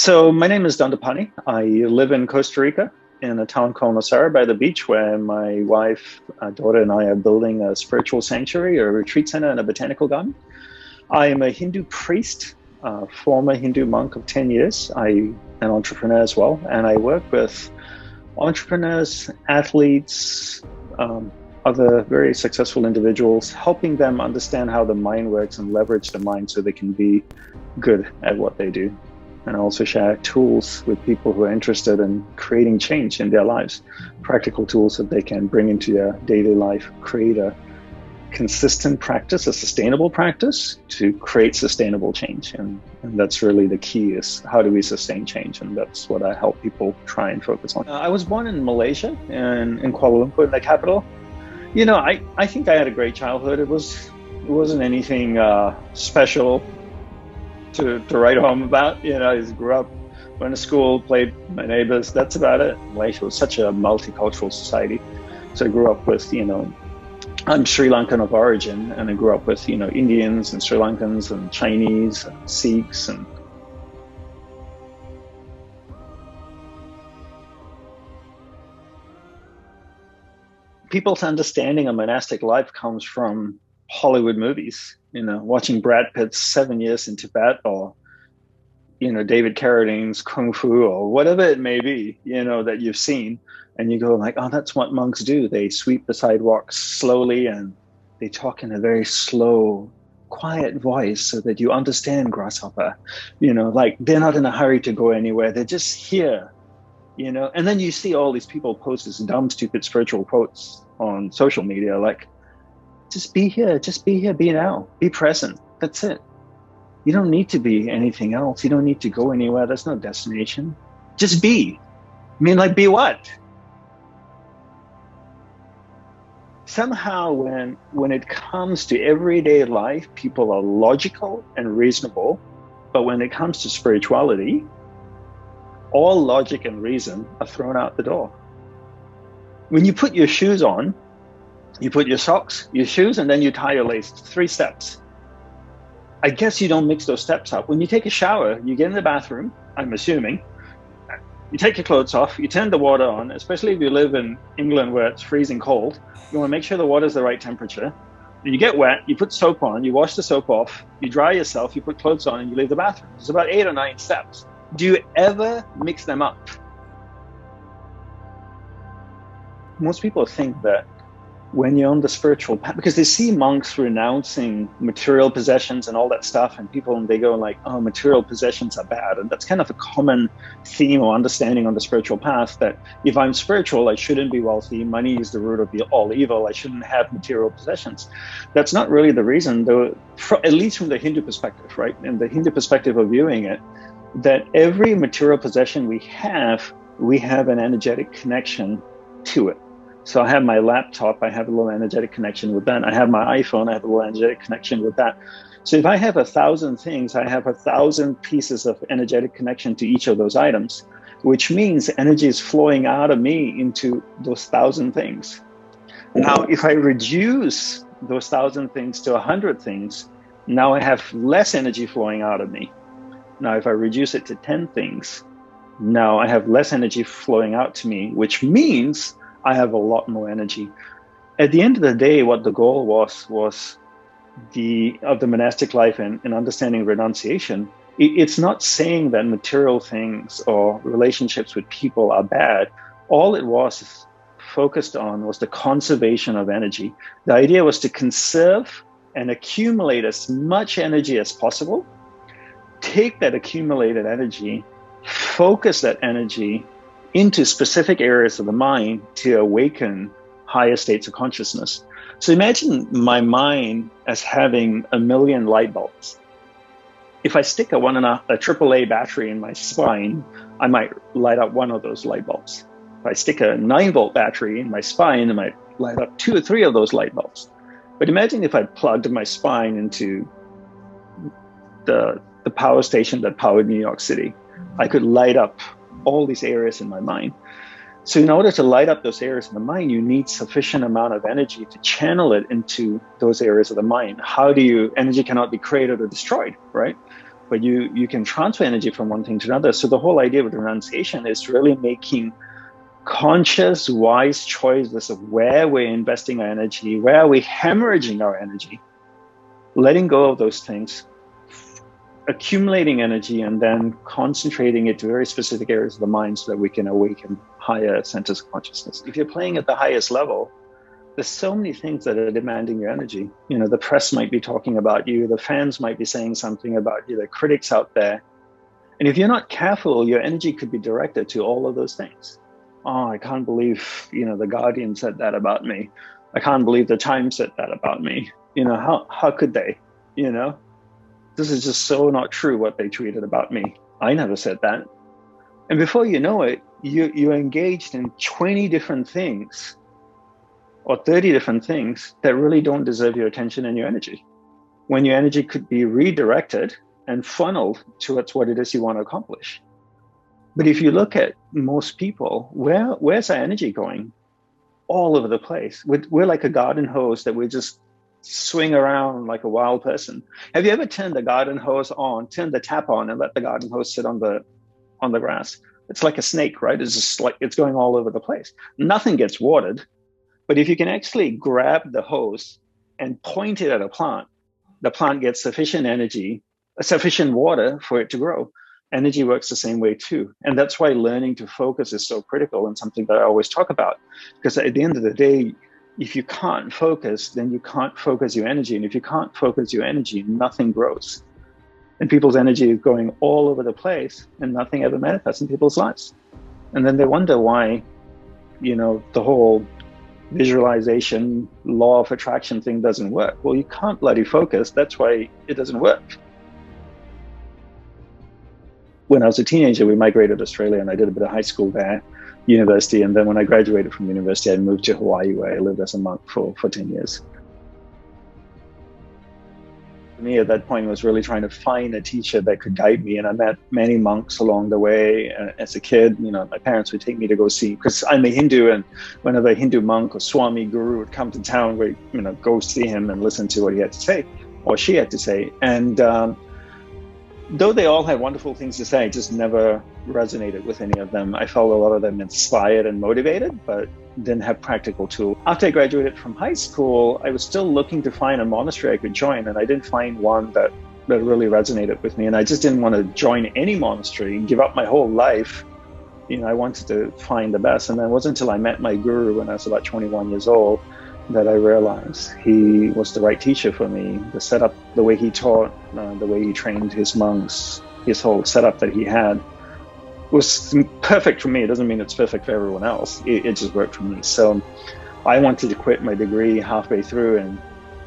So my name is Dandapani. I live in Costa Rica in a town called Nosara by the beach, where my wife, daughter, and I are building a spiritual sanctuary, a retreat center, and a botanical garden. I am a Hindu priest, former Hindu monk of 10 years. I'm an entrepreneur as well, and I work with entrepreneurs, athletes, other very successful individuals, helping them understand how the mind works and leverage the mind so they can be good at what they do. And I also share tools with people who are interested in creating change in their lives, practical tools that they can bring into their daily life, create a consistent practice, a sustainable practice to create sustainable change. And that's really the key, is how do we sustain change? And that's what I help people try and focus on. I was born in Malaysia, in Kuala Lumpur, in the capital. You know, I think I had a great childhood. It wasn't anything special to write home about. You know, I just grew up, went to school, played with my neighbors. That's about it. Malaysia was such a multicultural society. So I grew up with, I'm Sri Lankan of origin, and I grew up with, Indians and Sri Lankans and Chinese and Sikhs and people's understanding of monastic life comes from Hollywood movies, watching Brad Pitt's 7 Years in Tibet, or, David Carradine's Kung Fu, or whatever it may be, that you've seen. And you go like, oh, that's what monks do. They sweep the sidewalks slowly and they talk in a very slow, quiet voice so that you understand grasshopper. Like they're not in a hurry to go anywhere. They're just here, And then you see all these people post this dumb, stupid spiritual quotes on social media, like, just be here, be now, be present. That's it. You don't need to be anything else. You don't need to go anywhere. There's no destination. Just be. I mean, like, be what? Somehow when it comes to everyday life, people are logical and reasonable. But when it comes to spirituality, all logic and reason are thrown out the door. When you put your shoes on, you put your socks, your shoes, and then you tie your lace. 3 steps. I guess you don't mix those steps up. When you take a shower, you get in the bathroom, I'm assuming, you take your clothes off, you turn the water on, especially if you live in England where it's freezing cold. You want to make sure the water's the right temperature. Then you get wet, you put soap on, you wash the soap off, you dry yourself, you put clothes on, and you leave the bathroom. It's about 8 or 9 steps. Do you ever mix them up? Most people think that when you're on the spiritual path, because they see monks renouncing material possessions and all that stuff, and they go like, oh, material possessions are bad. And that's kind of a common theme or understanding on the spiritual path, that if I'm spiritual, I shouldn't be wealthy. Money is the root of all evil. I shouldn't have material possessions. That's not really the reason, though, at least from the Hindu perspective, right? In the Hindu perspective of viewing it, that every material possession we have an energetic connection to it. So I have my laptop, I have a little energetic connection with that. I have my iPhone, I have a little energetic connection with that. So if I have 1,000 things, I have 1,000 pieces of energetic connection to each of those items, which means energy is flowing out of me into those 1,000 things. Now, if I reduce those 1,000 things to 100 things, now I have less energy flowing out of me. Now, if I reduce it to 10 things, now I have less energy flowing out to me, which means I have a lot more energy. At the end of the day, what the goal was of the monastic life and understanding renunciation. It's not saying that material things or relationships with people are bad. All it was focused on was the conservation of energy. The idea was to conserve and accumulate as much energy as possible, take that accumulated energy, focus that energy into specific areas of the mind to awaken higher states of consciousness. So imagine my mind as having 1,000,000 light bulbs. If I stick a AAA battery in my spine, I might light up one of those light bulbs. If I stick a 9-volt battery in my spine, I might light up 2 or 3 of those light bulbs. But imagine if I plugged my spine into the power station that powered New York City. I could light up all these areas in my mind. So in order to light up those areas in the mind, you need sufficient amount of energy to channel it into those areas of the mind. Energy cannot be created or destroyed, right? but you can transfer energy from one thing to another. So the whole idea with renunciation is really making conscious, wise choices of where we're investing our energy, where are we hemorrhaging our energy, letting go of those things, accumulating energy, and then concentrating it to very specific areas of the mind so that we can awaken higher centers of consciousness. If you're playing at the highest level, there's so many things that are demanding your energy. You know, the press might be talking about you, the fans might be saying something about you, the critics out there. And if you're not careful, your energy could be directed to all of those things. Oh, I can't believe, the Guardian said that about me. I can't believe the Times said that about me. How could they? This is just so not true what they tweeted about me. I never said that. And before you know it, you're engaged in 20 different things or 30 different things that really don't deserve your attention and your energy, when your energy could be redirected and funneled towards what it is you want to accomplish. But if you look at most people, where's our energy going? All over the place. We're like a garden hose that we just swing around like a wild person. Have you ever turned the garden hose on, turned the tap on, and let the garden hose sit on the grass? It's like a snake, right? It's just like it's going all over the place. Nothing gets watered. But if you can actually grab the hose and point it at a plant, the plant gets sufficient energy, sufficient water for it to grow. Energy works the same way too. And that's why learning to focus is so critical and something that I always talk about. Because at the end of the day, if you can't focus, then you can't focus your energy. And if you can't focus your energy, nothing grows. And people's energy is going all over the place and nothing ever manifests in people's lives. And then they wonder why, the whole visualization, law of attraction thing doesn't work. Well, you can't bloody focus. That's why it doesn't work. When I was a teenager, we migrated to Australia and I did a bit of high school there, university. And then when I graduated from university, I moved to Hawaii, where I lived as a monk for 10 years. For me, at that point, was really trying to find a teacher that could guide me. And I met many monks along the way. As a kid, my parents would take me to go see, because I'm a Hindu, and whenever a Hindu monk or Swami guru would come to town, we go see him and listen to what he had to say, or she had to say. And though they all had wonderful things to say, I just never resonated with any of them. I felt a lot of them inspired and motivated, but didn't have practical tools. After I graduated from high school, I was still looking to find a monastery I could join, and I didn't find one that really resonated with me. And I just didn't want to join any monastery and give up my whole life. I wanted to find the best. And then it wasn't until I met my guru when I was about 21 years old that I realized he was the right teacher for me. The setup, the way he taught, the way he trained his monks, his whole setup that he had was perfect for me. It doesn't mean it's perfect for everyone else. It just worked for me. So I wanted to quit my degree halfway through and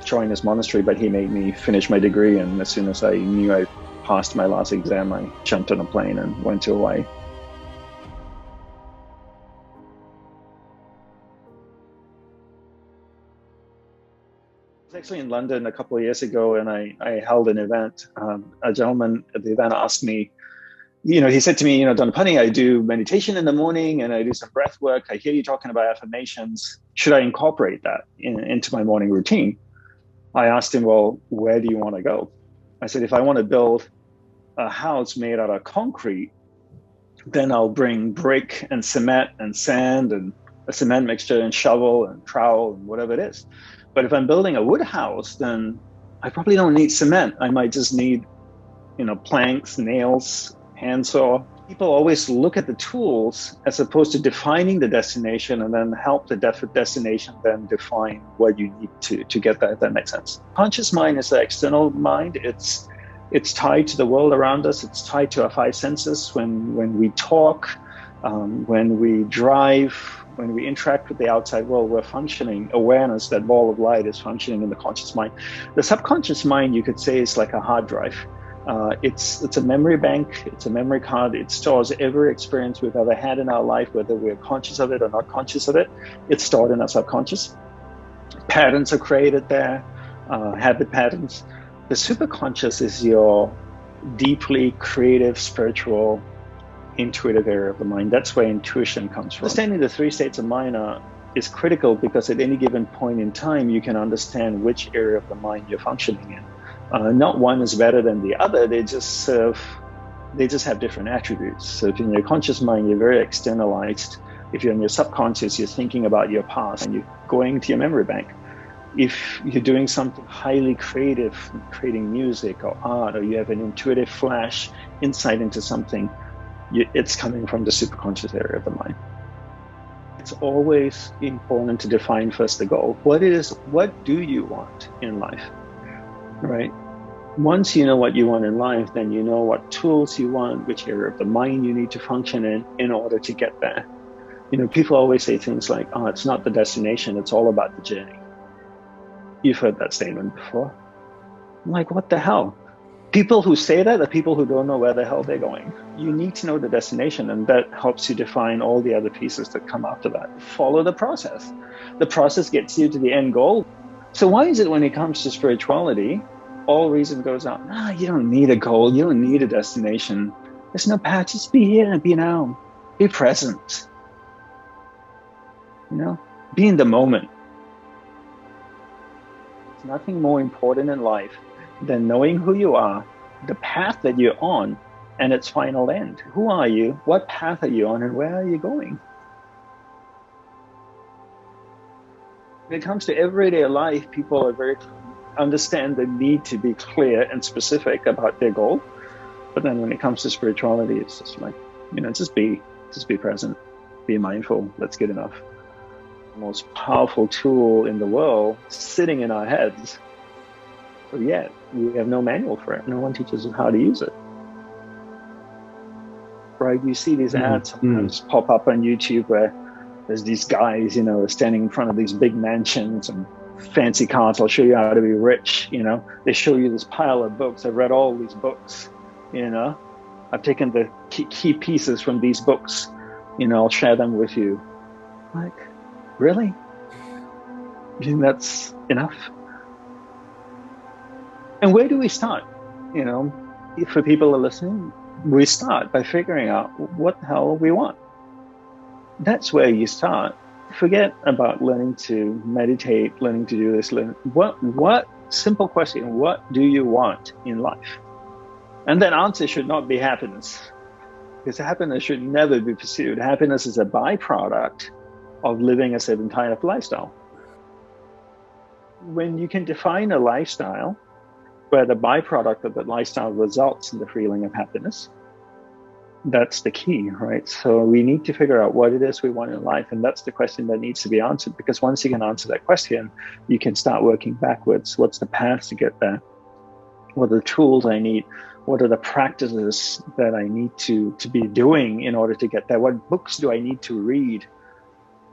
join his monastery, but he made me finish my degree. And as soon as I knew I passed my last exam, I jumped on a plane and went to Hawaii. I was actually in London a couple of years ago, and I held an event. A gentleman at the event asked me, he said to me, Dandapani, I do meditation in the morning and I do some breath work. I hear you talking about affirmations. Should I incorporate that into my morning routine? I asked him, well, where do you want to go? I said, if I want to build a house made out of concrete, then I'll bring brick and cement and sand and a cement mixture and shovel and trowel and whatever it is. But if I'm building a wood house, then I probably don't need cement. I might just need, planks, nails, handsaw. People always look at the tools as opposed to defining the destination, and then help the destination then define what you need to get there, if that makes sense. Conscious mind is the external mind. It's tied to the world around us. It's tied to our five senses. When we talk, when we drive, when we interact with the outside world, we're functioning. Awareness, that ball of light, is functioning in the conscious mind. The subconscious mind, you could say, is like a hard drive. It's a memory bank, it's a memory card. It stores every experience we've ever had in our life, whether we're conscious of it or not conscious of it. It's stored in our subconscious. Patterns are created there, habit patterns. The superconscious is your deeply creative, spiritual, intuitive area of the mind. That's where intuition comes from. Understanding the three states of mind is critical, because at any given point in time, you can understand which area of the mind you're functioning in. Not one is better than the other. They just serve. They just have different attributes. So if in your conscious mind, you're very externalized. If you're in your subconscious, you're thinking about your past and you're going to your memory bank. If you're doing something highly creative, creating music or art, or you have an intuitive flash insight into something, it's coming from the superconscious area of the mind. It's always important to define first the goal. What do you want in life, right? Once you know what you want in life, then you know what tools you want, which area of the mind you need to function in order to get there. People always say things like, oh, it's not the destination, it's all about the journey. You've heard that statement before. I'm like, what the hell? People who say that are people who don't know where the hell they're going. You need to know the destination, and that helps you define all the other pieces that come after that. Follow the process. The process gets you to the end goal. So why is it when it comes to spirituality, all reason goes out, you don't need a goal, you don't need a destination. There's no path, just be here and be now. Be present. Be in the moment. There's nothing more important in life than knowing who you are, the path that you're on, and its final end. Who are you? What path are you on, and where are you going? When it comes to everyday life, people are understand the need to be clear and specific about their goal. But then when it comes to spirituality, it's just like, just be present, be mindful. That's good enough. The most powerful tool in the world sitting in our heads, but yet we have no manual for it. No one teaches us how to use it. Right? You see these ads sometimes pop up on YouTube where there's these guys, standing in front of these big mansions and fancy cars. I'll show you how to be rich. They show you this pile of books. I've read all these books. I've taken the key pieces from these books. I'll share them with you. Like, really? You think that's enough? And where do we start? For people who are listening, we start by figuring out what the hell we want. That's where you start. Forget about learning to meditate, learning to do this. What simple question, what do you want in life? And that answer should not be happiness, because happiness should never be pursued. Happiness is a byproduct of living a certain kind of lifestyle. When you can define a lifestyle where the byproduct of that lifestyle results in the feeling of happiness, that's the key, right? So we need to figure out what it is we want in life, and that's the question that needs to be answered, because once you can answer that question, you can start working backwards. What's the path to get there? What are the tools I need? What are the practices that I need to be doing in order to get there? What books do I need to read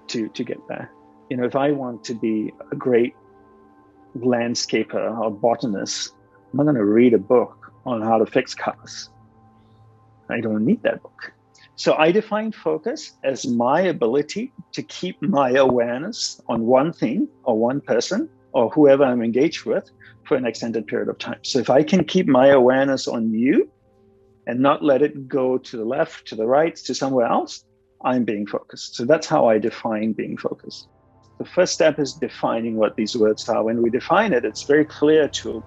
to get there? If I want to be a great landscaper or botanist, I'm not going to read a book on how to fix cars. I don't need that book. So I define focus as my ability to keep my awareness on one thing or one person or whoever I'm engaged with for an extended period of time. So if I can keep my awareness on you and not let it go to the left, to the right, to somewhere else, I'm being focused. So that's how I define being focused. The first step is defining what these words are. When we define it, it's very clear to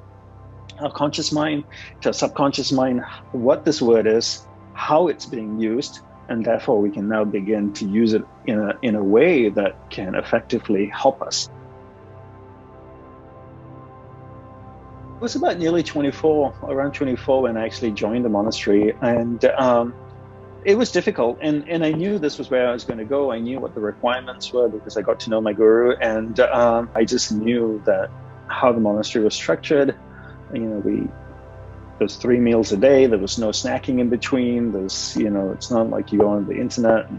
our conscious mind, to our subconscious mind, what this word is, how it's being used, and therefore we can now begin to use it in a way that can effectively help us. It was about nearly around 24 when I actually joined the monastery, and it was difficult, and I knew this was where I was going to go. I knew what the requirements were because I got to know my guru, and I just knew that how the monastery was structured. There's 3 meals a day. There was no snacking in between. It's not like you go on the internet.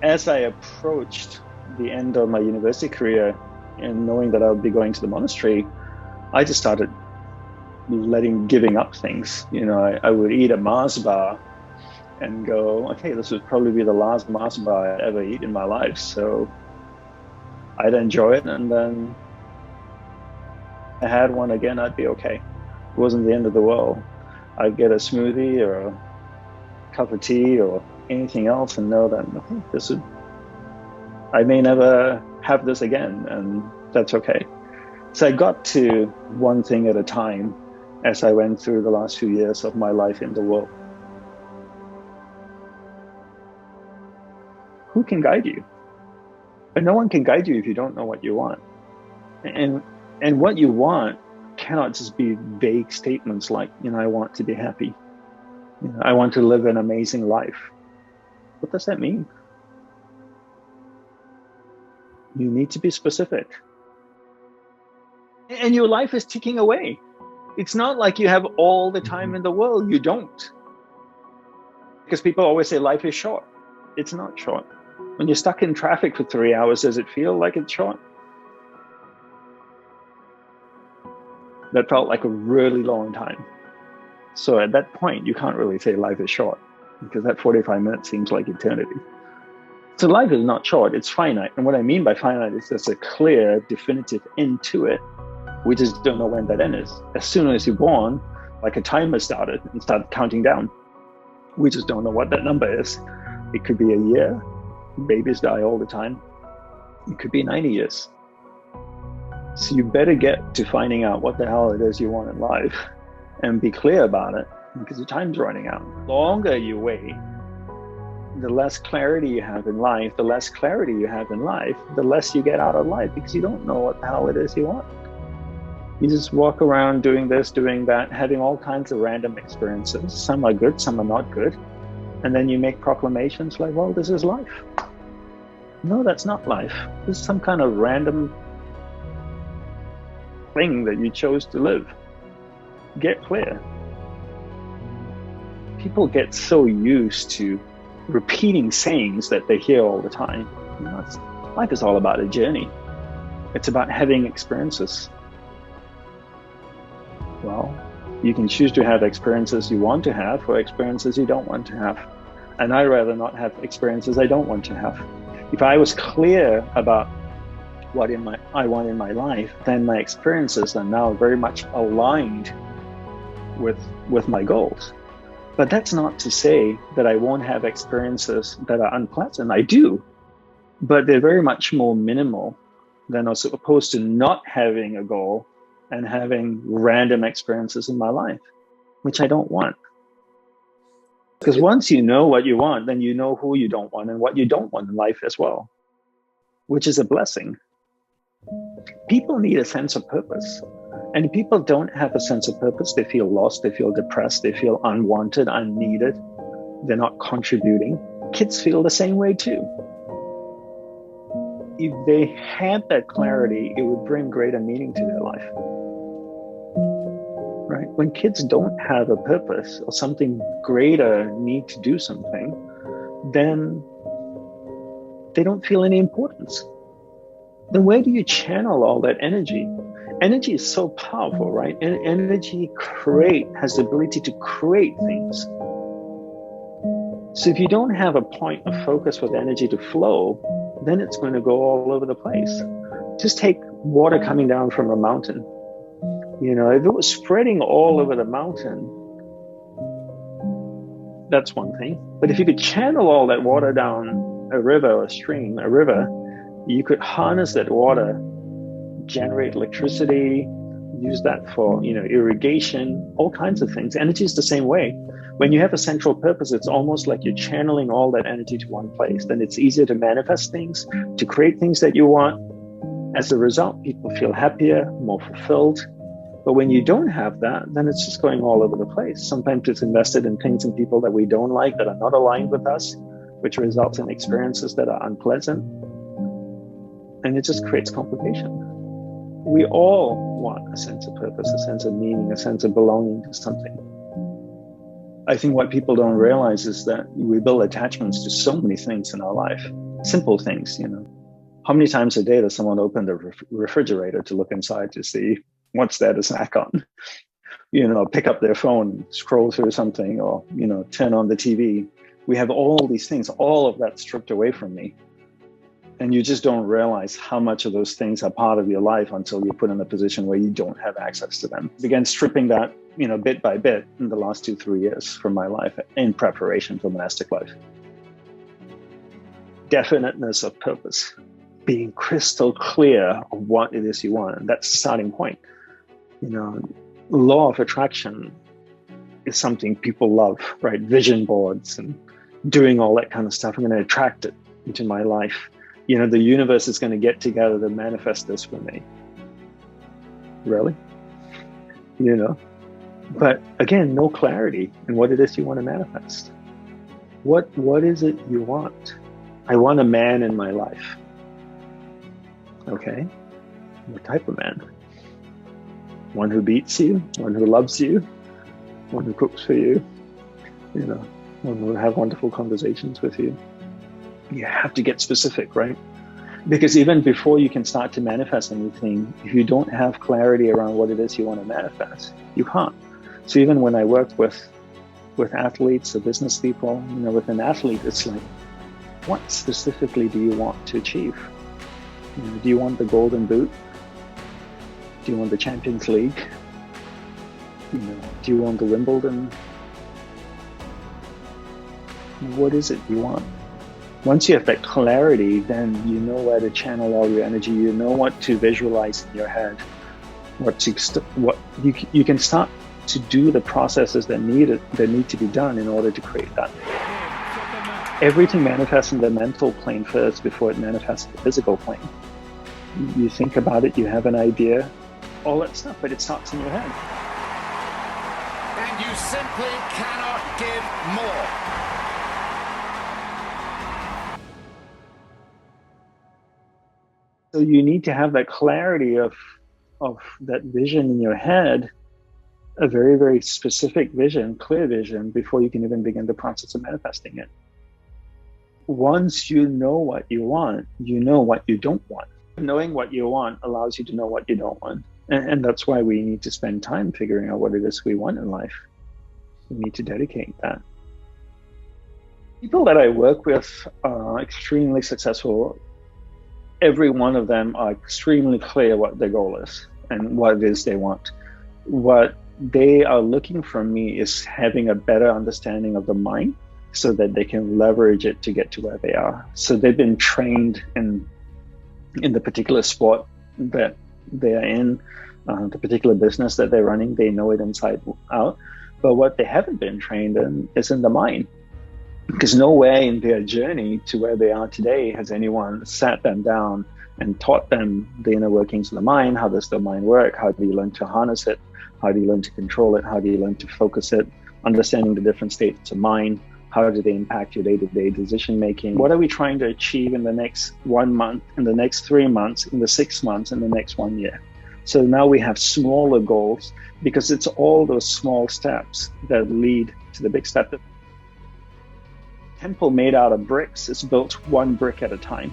As I approached the end of my university career and knowing that I would be going to the monastery, I just started giving up things. I would eat a Mars bar and go, okay, this would probably be the last Mars bar I ever eat in my life. So I'd enjoy it, and then I had one again, I'd be okay. It wasn't the end of the world. I'd get a smoothie or a cup of tea or anything else and know that, okay, I may never have this again, and that's okay. So I got to one thing at a time as I went through the last few years of my life in the world. Who can guide you? But no one can guide you if you don't know what you want. And what you want cannot just be vague statements like, I want to be happy. I want to live an amazing life. What does that mean? You need to be specific. And your life is ticking away. It's not like you have all the time in the world. You don't. Because people always say life is short. It's not short. When you're stuck in traffic for 3 hours, does it feel like it's short? That felt like a really long time. So at that point, you can't really say life is short, because that 45 minutes seems like eternity. So life is not short, it's finite. And what I mean by finite is there's a clear, definitive end to it. We just don't know when that end is. As soon as you're born, like a timer started and started counting down. We just don't know what that number is. It could be a year. Babies die all the time. It could be 90 years. So you better get to finding out what the hell it is you want in life and be clear about it, because your time's running out. The longer you wait, the less clarity you have in life. The less clarity you have in life, the less you get out of life, because you don't know what the hell it is you want. You just walk around doing this, doing that, having all kinds of random experiences. Some are good, some are not good. And then you make proclamations like, well, this is life. No, that's not life. This is some kind of random thing that you chose to live. Get clear. People get so used to repeating sayings that they hear all the time. Life is all about a journey. It's about having experiences. Well, you can choose to have experiences you want to have or experiences you don't want to have. And I'd rather not have experiences I don't want to have. If I was clear about what I want in my life, then my experiences are now very much aligned with my goals. But that's not to say that I won't have experiences that are unpleasant. I do, but they're very much more minimal than as opposed to not having a goal and having random experiences in my life, which I don't want. Because once you know what you want, then you know who you don't want and what you don't want in life as well, which is a blessing. People need a sense of purpose. And if people don't have a sense of purpose, they feel lost, they feel depressed, they feel unwanted, unneeded, they're not contributing. Kids feel the same way too. If they had that clarity, it would bring greater meaning to their life. Right? When kids don't have a purpose or something greater need to do something, then they don't feel any importance. Then where do you channel all that energy? Energy is so powerful, right? And energy has the ability to create things. So if you don't have a point of focus for the energy to flow, then it's going to go all over the place. Just take water coming down from a mountain. If it was spreading all over the mountain, that's one thing. But if you could channel all that water down a river or a river, you could harness that water, generate electricity, use that for, irrigation, all kinds of things. Energy is the same way. When you have a central purpose, it's almost like you're channeling all that energy to one place. Then it's easier to manifest things, to create things that you want. As a result, people feel happier, more fulfilled. But when you don't have that, then it's just going all over the place. Sometimes it's invested in things and people that we don't like, that are not aligned with us, which results in experiences that are unpleasant. And it just creates complication. We all want a sense of purpose, a sense of meaning, a sense of belonging to something. I think what people don't realize is that we build attachments to so many things in our life. Simple things, How many times a day does someone open the refrigerator to look inside to see what's there to snack on? Pick up their phone, scroll through something, or, turn on the TV. We have all these things, all of that stripped away from me. And you just don't realize how much of those things are part of your life until you're put in a position where you don't have access to them. I began stripping that, bit by bit in the last 2-3 years from my life in preparation for monastic life. Definiteness of purpose. being crystal clear of what it is you want. And that's the starting point. Law of attraction is something people love, right? Vision boards and doing all that kind of stuff. I'm going to attract it into my life. The universe is going to get together to manifest this for me. Really? But again, no clarity in what it is you want to manifest. What is it you want? I want a man in my life. Okay. What type of man? One who beats you, one who loves you, one who cooks for you, one who will have wonderful conversations with you. You have to get specific, right? Because even before you can start to manifest anything, if you don't have clarity around what it is you want to manifest, you can't. So even when I work with athletes or business people, with an athlete, it's like, what specifically do you want to achieve? Do you want the golden boot? Do you want the Champions League? Do you want the Wimbledon? What is it you want? Once you have that clarity, then you know where to channel all your energy. You know what to visualize in your head. You can start to do the processes that need to be done in order to create that. Everything manifests in the mental plane first before it manifests in the physical plane. You think about it, you have an idea, all that stuff, but it starts in your head. And you simply cannot give more. So you need to have that clarity of that vision in your head, a very, very specific vision, clear vision, before you can even begin the process of manifesting it. Once you know what you want, you know what you don't want. Knowing what you want allows you to know what you don't want. And that's why we need to spend time figuring out what it is we want in life. We need to dedicate that. People that I work with are extremely successful. Every one of them are extremely clear what their goal is and what it is they want. What they are looking from me is having a better understanding of the mind so that they can leverage it to get to where they are. So they've been trained in the particular sport that they are in, the particular business that they're running. They know it inside out. But what they haven't been trained in is in the mind. Because nowhere in their journey to where they are today has anyone sat them down and taught them the inner workings of the mind. How does the mind work? How do you learn to harness it? How do you learn to control it? How do you learn to focus it? Understanding the different states of mind. How do they impact your day-to-day decision making? What are we trying to achieve in the next 1 month, in the next 3 months, in the 6 months, in the next 1 year? So now we have smaller goals because it's all those small steps that lead to the big step. The temple made out of bricks is built one brick at a time.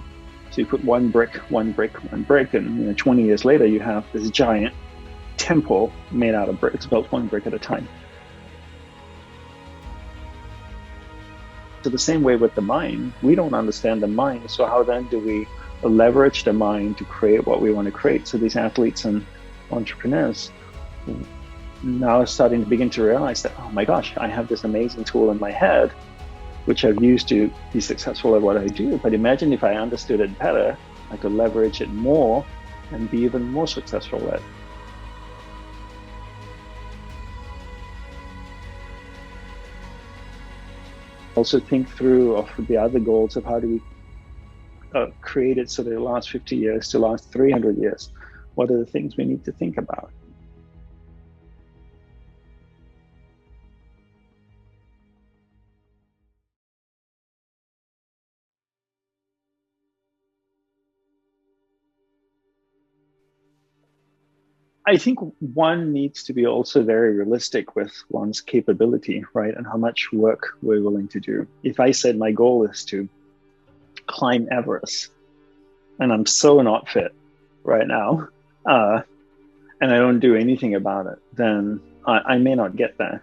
So you put one brick, and 20 years later you have this giant temple made out of bricks, built one brick at a time. So the same way with the mind, we don't understand the mind. So how then do we leverage the mind to create what we want to create? So these athletes and entrepreneurs now are starting to begin to realize that, oh my gosh, I have this amazing tool in my head, which I've used to be successful at what I do. But imagine if I understood it better, I could leverage it more and be even more successful at it. Also think through of the other goals of how do we create it so that it lasts 50 years to last 300 years. What are the things we need to think about? I think one needs to be also very realistic with one's capability, right? And how much work we're willing to do. If I said my goal is to climb Everest, and I'm so not fit right now, and I don't do anything about it, then I may not get there.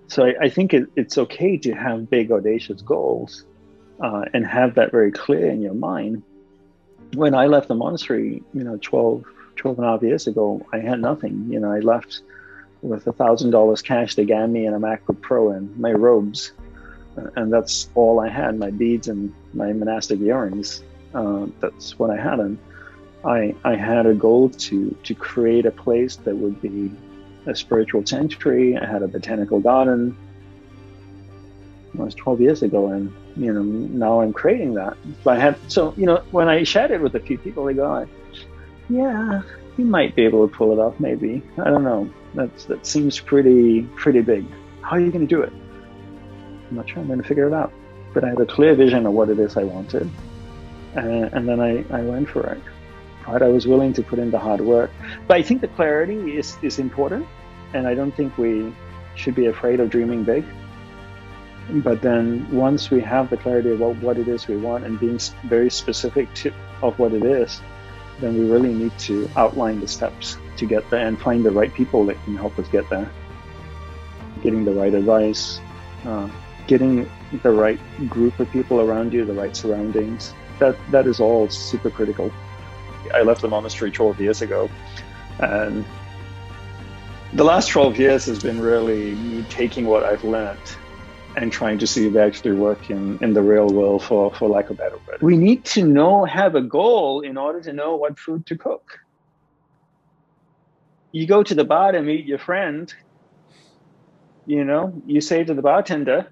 So I think it's okay to have big, audacious goals and have that very clear in your mind. When I left the monastery, 12 and a half years ago, I had nothing. I left with $1,000 cash they gave me and a MacBook Pro and my robes. And that's all I had, my beads and my monastic earrings. That's what I had. And I had a goal to create a place that would be a spiritual sanctuary. I had a botanical garden. It was 12 years ago, and now I'm creating that. But when I shared it with a few people, they go like, "Yeah, you might be able to pull it off. Maybe, I don't know. That seems pretty big. How are you going to do it?" I'm not sure. I'm going to figure it out. But I had a clear vision of what it is I wanted, and then I went for it. Right? I was willing to put in the hard work. But I think the clarity is important, and I don't think we should be afraid of dreaming big. But then once we have the clarity about what it is we want and being very specific of what it is, then we really need to outline the steps to get there and find the right people that can help us get there. Getting the right advice, getting the right group of people around you, the right surroundings, that is all super critical. I left the monastery 12 years ago, and the last 12 years has been really me taking what I've learned and trying to see if it actually work in the real world, for lack of a better word. We need to have a goal in order to know what food to cook. You go to the bar to meet your friend, you say to the bartender,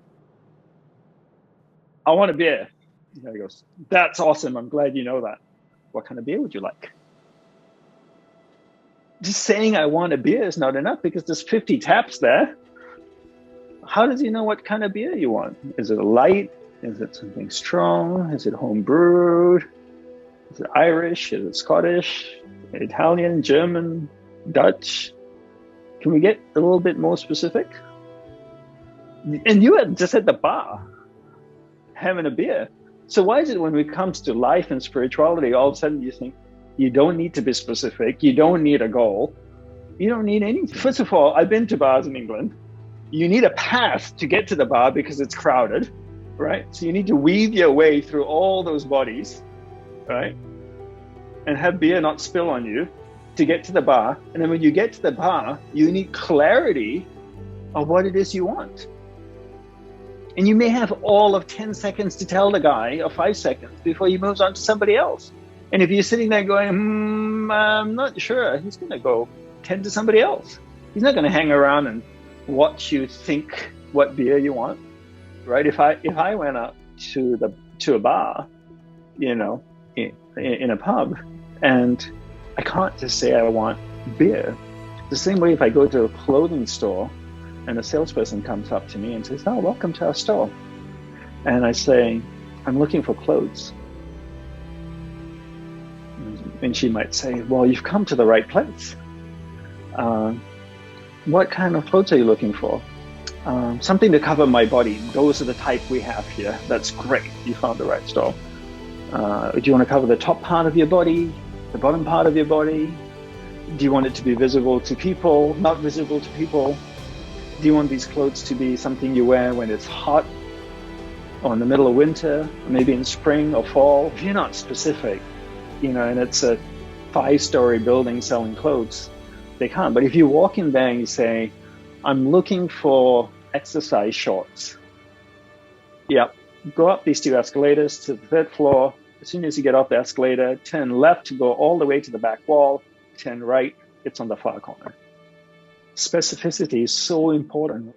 "I want a beer." He goes, "That's awesome. I'm glad you know that. What kind of beer would you like?" Just saying I want a beer is not enough, because there's 50 taps there. How does he know what kind of beer you want? Is it a light? Is it something strong? Is it home brewed? Is it Irish? Is it Scottish? Italian? German? Dutch? Can we get a little bit more specific? And you are just at the bar having a beer. So why is it when it comes to life and spirituality, all of a sudden you think you don't need to be specific, you don't need a goal, you don't need anything? First of all, I've been to bars in England. You need a pass to get to the bar because it's crowded, right? So you need to weave your way through all those bodies, right? And have beer not spill on you to get to the bar. And then when you get to the bar, you need clarity of what it is you want. And you may have all of 10 seconds to tell the guy, or 5 seconds, before he moves on to somebody else. And if you're sitting there going, I'm not sure, he's going to go tend to somebody else. He's not going to hang around and watch you think what beer you want, right? If I went up to a bar, in a pub, and I can't just say I want beer. The same way if I go to a clothing store and a salesperson comes up to me and says, "Oh, welcome to our store," and I say, "I'm looking for clothes," and she might say, "Well, you've come to the right place. What kind of clothes are you looking for?" "Something to cover my body. Those are the type we have here." "That's great. You found the right store. Do you want to cover the top part of your body, the bottom part of your body? Do you want it to be visible to people, not visible to people? Do you want these clothes to be something you wear when it's hot, or in the middle of winter, or maybe in spring or fall?" If you're not specific, and it's a 5-story building selling clothes, they can't. But if you walk in there and you say, "I'm looking for exercise shorts," yep, go up these 2 escalators to the 3rd floor. As soon as you get off the escalator, turn left to go all the way to the back wall, turn right, it's on the far corner. Specificity is so important.